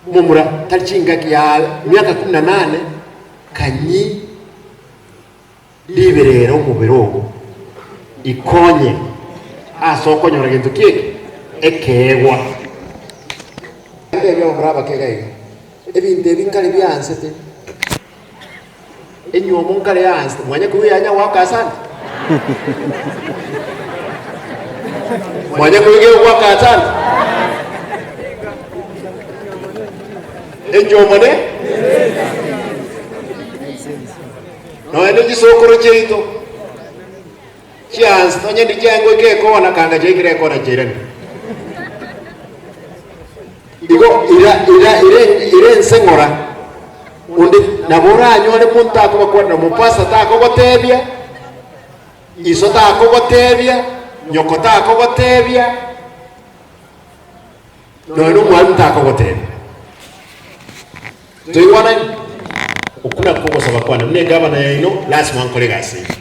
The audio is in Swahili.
mumura talichinga ya miaka 18 kanyi liberero mubirogo ikonye asokonyora gintu kiki ekegwa ebyo brava kegaiga ebinde binkale byansete enyomo nkale yanse mwanya kuyanya wakasana mwanya kuyige wakasana enyomo ne no ene gisokoro cheito chance tonye ndijango ke kona kanga jekire kona jirani igo ire nsengora undi nabura anyole munta ko bakora mupasa ta ko gotebya iso ta ko gotebya nyoko ta ko gotebya no mwana ta ko gotebya toywana ukuna ko gosaba kwana mne gabana yaino lazima nkole gasi